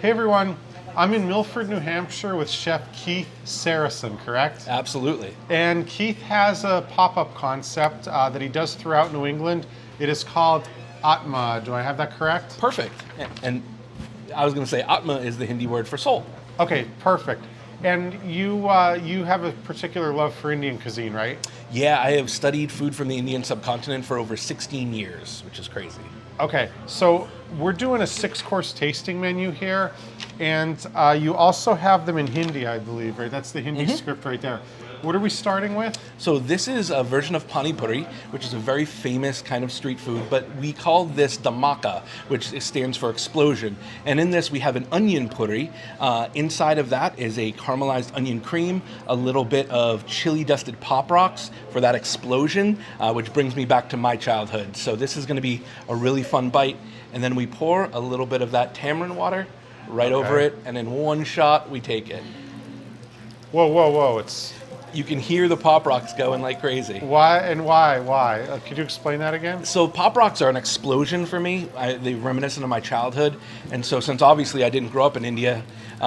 Hey everyone, I'm in Milford, New Hampshire with Chef Keith Saracen, correct? Absolutely. And Keith has a pop-up concept that he does throughout New England. It is called Aatma. Do I have that correct? Perfect. And I was going to say Aatma is the Hindi word for soul. Okay, perfect. And you have a particular love for Indian cuisine, right? Yeah, I have studied food from the Indian subcontinent for over 16 years, which is crazy. Okay, so we're doing a 6-course tasting menu here, and you also have them in Hindi, I believe, right? That's the Hindi script right there. What are we starting with? So this is a version of pani puri, which is a very famous kind of street food, but we call this dhamaka, which stands for explosion. And in this we have an onion puri. Inside of that is a caramelized onion cream, a little bit of chili dusted pop rocks for that explosion, which brings me back to my childhood. So this is going to be a really fun bite. And then we pour a little bit of that tamarind water right over it, and in one shot we take it. Whoa, whoa, whoa, You can hear the pop rocks going like crazy. Why and why? Why? Could you explain that again? So pop rocks are an explosion for me. They're reminiscent of my childhood. And so since obviously I didn't grow up in India,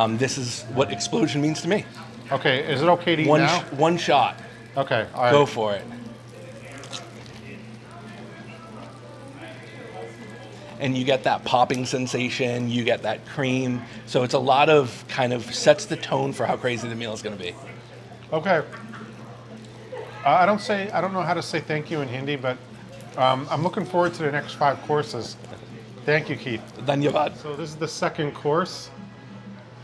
this is what explosion means to me. Okay, is it okay to eat now? One shot. Okay, all right. Go for it. And you get that popping sensation, you get that cream. So it's a lot of kind of sets the tone for how crazy the meal is going to be. Okay. I don't know how to say thank you in Hindi, but I'm looking forward to the next 5 courses. Thank you, Keith. Dhanyavad. So this is the 2nd course.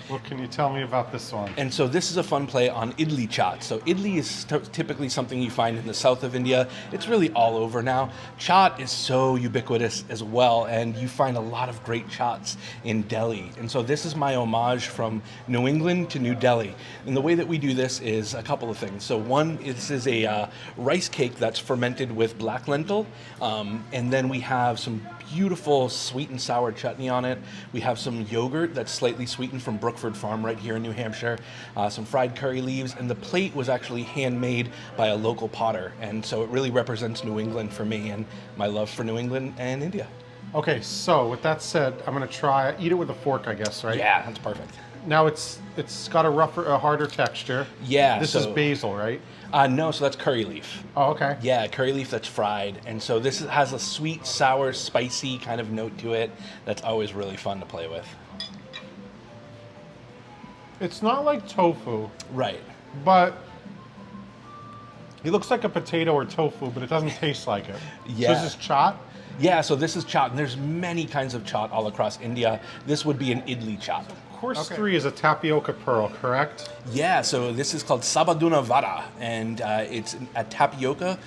What can you tell me about this one? And so this is a fun play on idli chaat. So idli is typically something you find in the south of India. It's really all over now. Chaat is so ubiquitous as well, and you find a lot of great chaats in Delhi. And so this is my homage from New England to New Delhi. And the way that we do this is a couple of things. So one, this is a rice cake that's fermented with black lentil, and then we have some beautiful sweet and sour chutney on it. We have some yogurt that's slightly sweetened from Brookford Farm right here in New Hampshire, some fried curry leaves, and the plate was actually handmade by a local potter. And so it really represents New England for me and my love for New England and India. Okay, so with that said, I'm gonna eat it with a fork, I guess, right? Yeah, that's perfect. Now it's got a harder texture. Yeah. This is basil, right? No, so that's curry leaf. Oh, okay. Yeah, curry leaf that's fried. And so this has a sweet, sour, spicy kind of note to it that's always really fun to play with. It's not like tofu. Right. But it looks like a potato or tofu, but it doesn't taste like it. Yeah. So this is chaat? Yeah, so this is chaat, and there's many kinds of chaat all across India. This would be an idli chaat. Course 3 is a tapioca pearl, correct? Yeah, so this is called sabaduna vada, and it's a tapioca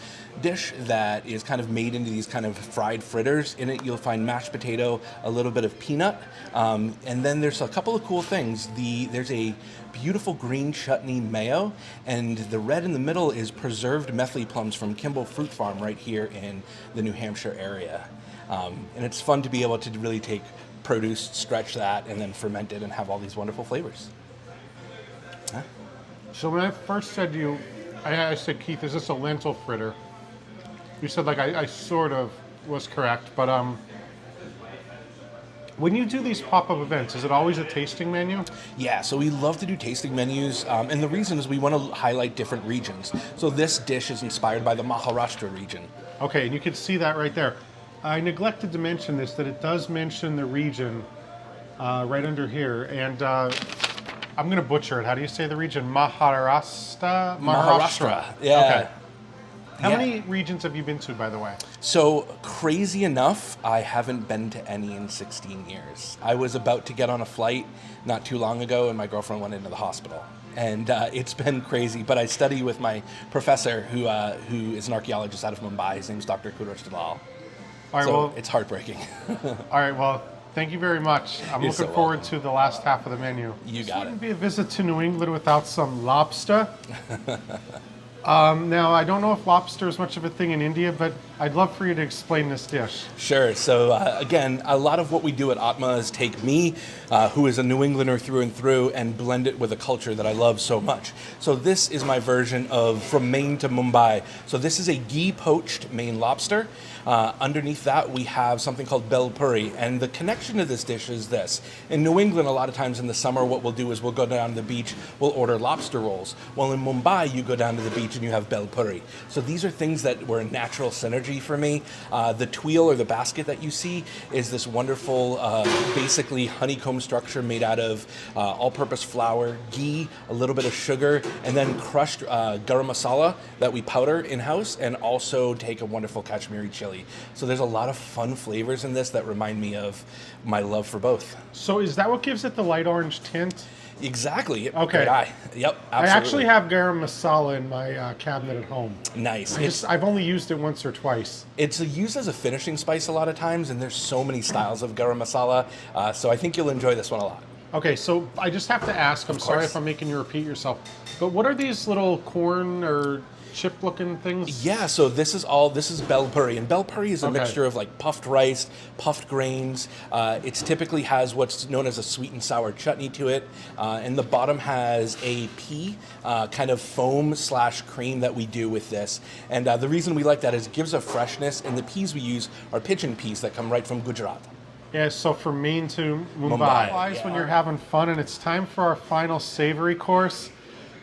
dish that is kind of made into these kind of fried fritters. In it, you'll find mashed potato, a little bit of peanut, and then there's a couple of cool things. There's a beautiful green chutney mayo, and the red in the middle is preserved methley plums from Kimball Fruit Farm right here in the New Hampshire area. And it's fun to be able to really take produce, stretch that, and then ferment it and have all these wonderful flavors. Huh? So when I first said to you, I said, Keith, is this a lentil fritter? You said like I sort of was correct, but when you do these pop-up events, is it always a tasting menu? Yeah, so we love to do tasting menus, and the reason is we want to highlight different regions. So this dish is inspired by the Maharashtra region. Okay, and you can see that right there. I neglected to mention this, that it does mention the region right under here, and I'm going to butcher it. How do you say the region? Maharashtra? Maharashtra, yeah. Okay. How many regions have you been to, by the way? So, crazy enough, I haven't been to any in 16 years. I was about to get on a flight not too long ago, and my girlfriend went into the hospital. And it's been crazy, but I study with my professor, who is an archaeologist out of Mumbai. His name's Dr. Kudosh Dalal. All right, so well, it's heartbreaking. All right, well, thank you very much. I'm You're looking so forward welcome. to the last half of the menu. You This got wouldn't it. be a visit to New England without some lobster. Now, I don't know if lobster is much of a thing in India, but I'd love for you to explain this dish. Sure. So again, a lot of what we do at Aatma is take me, who is a New Englander through and through, and blend it with a culture that I love so much. So this is my version of from Maine to Mumbai. So this is a ghee poached Maine lobster. Underneath that, we have something called bel puri, and the connection to this dish is this. In New England, a lot of times in the summer, what we'll do is we'll go down to the beach, we'll order lobster rolls. Well, in Mumbai, you go down to the beach and you have bel puri. So these are things that were a natural synergy for me. The tweel or the basket that you see is this wonderful, basically honeycomb structure made out of all-purpose flour, ghee, a little bit of sugar, and then crushed garam masala that we powder in-house, and also take a wonderful Kashmiri chili. So there's a lot of fun flavors in this that remind me of my love for both. So is that what gives it the light orange tint? Exactly. Okay. Good eye. Yep, absolutely. I actually have garam masala in my cabinet at home. Nice. I've only used it once or twice. It's used as a finishing spice a lot of times, and there's so many styles of garam masala, so I think you'll enjoy this one a lot. Okay, so I just have to ask, I'm sorry if I'm making you repeat yourself, but what are these little corn or chip-looking things? Yeah, so this is bel puri, and bel puri is a mixture of like puffed rice, puffed grains. It typically has what's known as a sweet and sour chutney to it, and the bottom has a pea kind of foam / cream that we do with this. And the reason we like that is it gives a freshness, and the peas we use are pigeon peas that come right from Gujarat. Yeah, so from Maine to Mumbai. Yeah. When you're having fun, and it's time for our final savory course.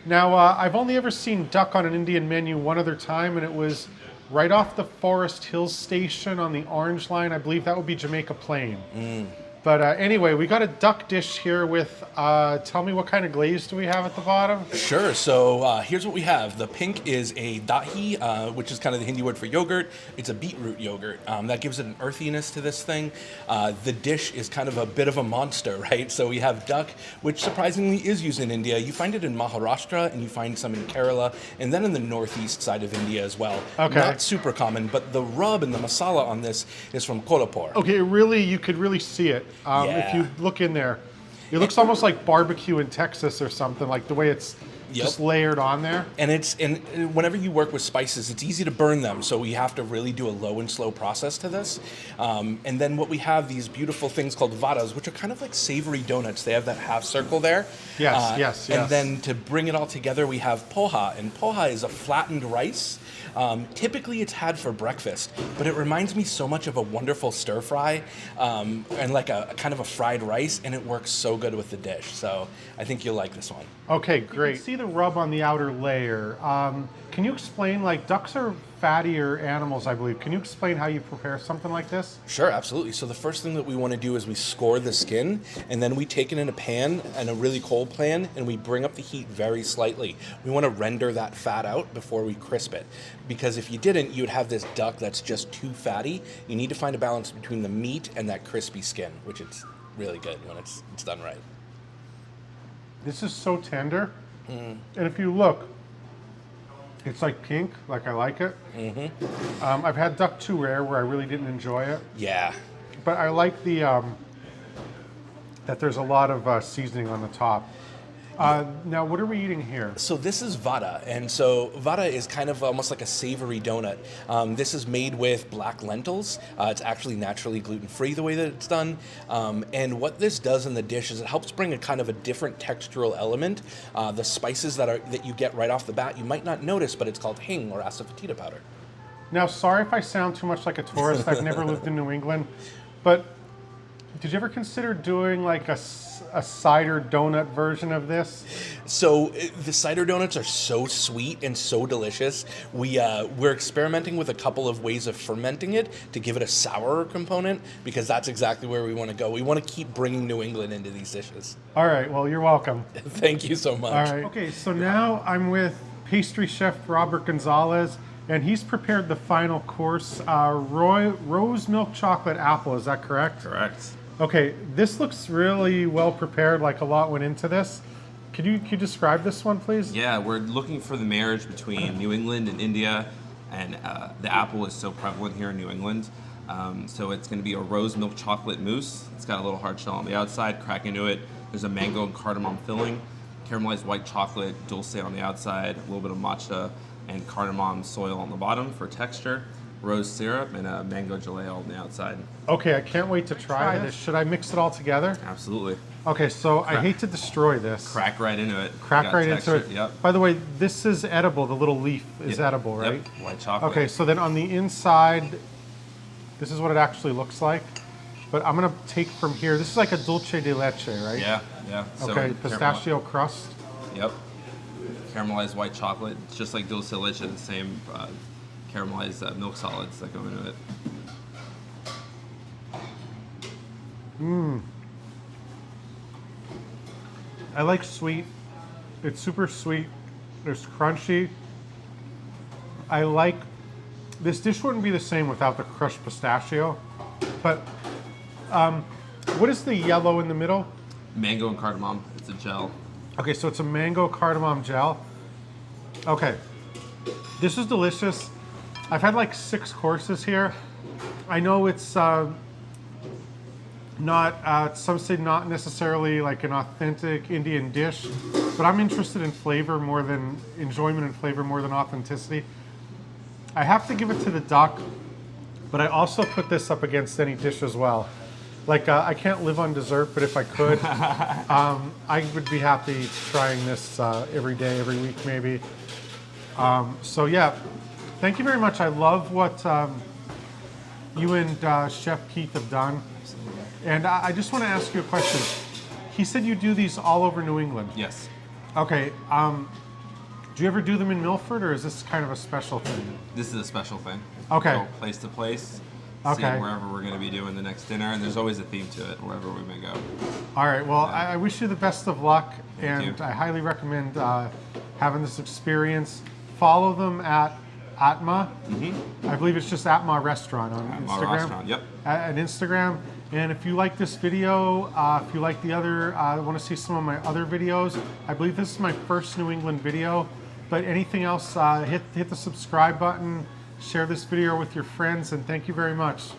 Now, I've only ever seen duck on an Indian menu one other time, and it was right off the Forest Hills station on the Orange Line. I believe that would be Jamaica Plain. But anyway, we got a duck dish here with, tell me what kind of glaze do we have at the bottom? Sure, so here's what we have. The pink is a dahi, which is kind of the Hindi word for yogurt. It's a beetroot yogurt. That gives it an earthiness to this thing. The dish is kind of a bit of a monster, right? So we have duck, which surprisingly is used in India. You find it in Maharashtra, and you find some in Kerala, and then in the northeast side of India as well. Okay. Not super common, but the rub and the masala on this is from Kolhapur. Okay, you could really see it. If you look in there. It looks almost like barbecue in Texas or something, like the way it's just layered on there. And whenever you work with spices, it's easy to burn them, so we have to really do a low and slow process to this. And then what we have, these beautiful things called vadas, which are kind of like savory donuts. They have that half circle there. Yes. And then to bring it all together, we have poha, and poha is a flattened rice. Typically it's had for breakfast, but it reminds me so much of a wonderful stir fry and like a kind of a fried rice, and it works so good with the dish. So I think you'll like this one. Okay, great. You can see the rub on the outer layer. Can you explain, like, ducks are fattier animals, I believe. Can you explain how you prepare something like this? Sure, absolutely. So the first thing that we want to do is we score the skin, and then we take it in a pan, and a really cold pan, and we bring up the heat very slightly. We want to render that fat out before we crisp it, because if you didn't, you would have this duck that's just too fatty. You need to find a balance between the meat and that crispy skin, which is really good when it's done right. This is so tender, and if you look, it's like pink, like I like it. I've had duck too rare where I really didn't enjoy it. Yeah. But I like the that there's a lot of seasoning on the top. Now, what are we eating here? So this is vada, and so vada is kind of almost like a savory donut. This is made with black lentils. It's actually naturally gluten-free the way that it's done. And what this does in the dish is it helps bring a kind of a different textural element. The spices that you get right off the bat, you might not notice, but it's called hing or asafoetida powder. Now, sorry if I sound too much like a tourist. I've never lived in New England, but did you ever consider doing like a cider donut version of this? So the cider donuts are so sweet and so delicious. We're experimenting with a couple of ways of fermenting it to give it a sourer component, because that's exactly where we want to go. We want to keep bringing New England into these dishes. All right, well, you're welcome. Thank you so much. All right. Okay, so now I'm with pastry chef Robert Gonzalez, and he's prepared the final course, rose milk chocolate apple. Is that correct? Correct. Okay, this looks really well prepared, like a lot went into this. Could you describe this one, please? Yeah, we're looking for the marriage between New England and India, and the apple is so prevalent here in New England. So it's going to be a rose milk chocolate mousse. It's got a little hard shell on the outside, crack into it. There's a mango and cardamom filling, caramelized white chocolate, dulce on the outside, a little bit of matcha and cardamom soil on the bottom for texture, rose syrup, and a mango gelée on the outside. Okay, I can't wait to try this. Should I mix it all together? Absolutely. Okay, so I hate to destroy this. Crack right into it. Crack right into it. Yep. By the way, this is edible. The little leaf is Yep. edible, right? Yep. White chocolate. Okay, so then on the inside, This is what it actually looks like. But I'm gonna take from here. This is like a dulce de leche, right? Yeah, yeah. Okay, pistachio crust. Yep. Caramelized white chocolate. It's just like dulce de leche, the same caramelized milk solids that go into it. I like sweet. It's super sweet. It's crunchy. I like, this dish wouldn't be the same without the crushed pistachio. But what is the yellow in the middle? Mango and cardamom. It's a gel. Okay, so it's a mango cardamom gel. Okay, this is delicious. I've had like 6 courses here. I know it's not, some say not necessarily like an authentic Indian dish, but I'm interested in flavor more than enjoyment and flavor more than authenticity. I have to give it to the duck, but I also put this up against any dish as well. Like I can't live on dessert, but if I could, I would be happy trying this every day, every week maybe. So yeah, thank you very much. I love what you and Chef Keith have done. And I just want to ask you a question. He said you do these all over New England. Yes. Okay. Do you ever do them in Milford, or is this kind of a special thing? This is a special thing. Okay. Go place to place. Okay. See wherever we're going to be doing the next dinner, and there's always a theme to it, wherever we may go. All right. Well, I wish you the best of luck, Thank and you. I highly recommend having this experience. Follow them at Aatma. I believe it's just Aatma Restaurant on Aatma Instagram. Restaurant, yep. At Instagram. And if you like this video, if you like the other, want to see some of my other videos, I believe this is my first New England video. But anything else, hit the subscribe button, share this video with your friends, and thank you very much.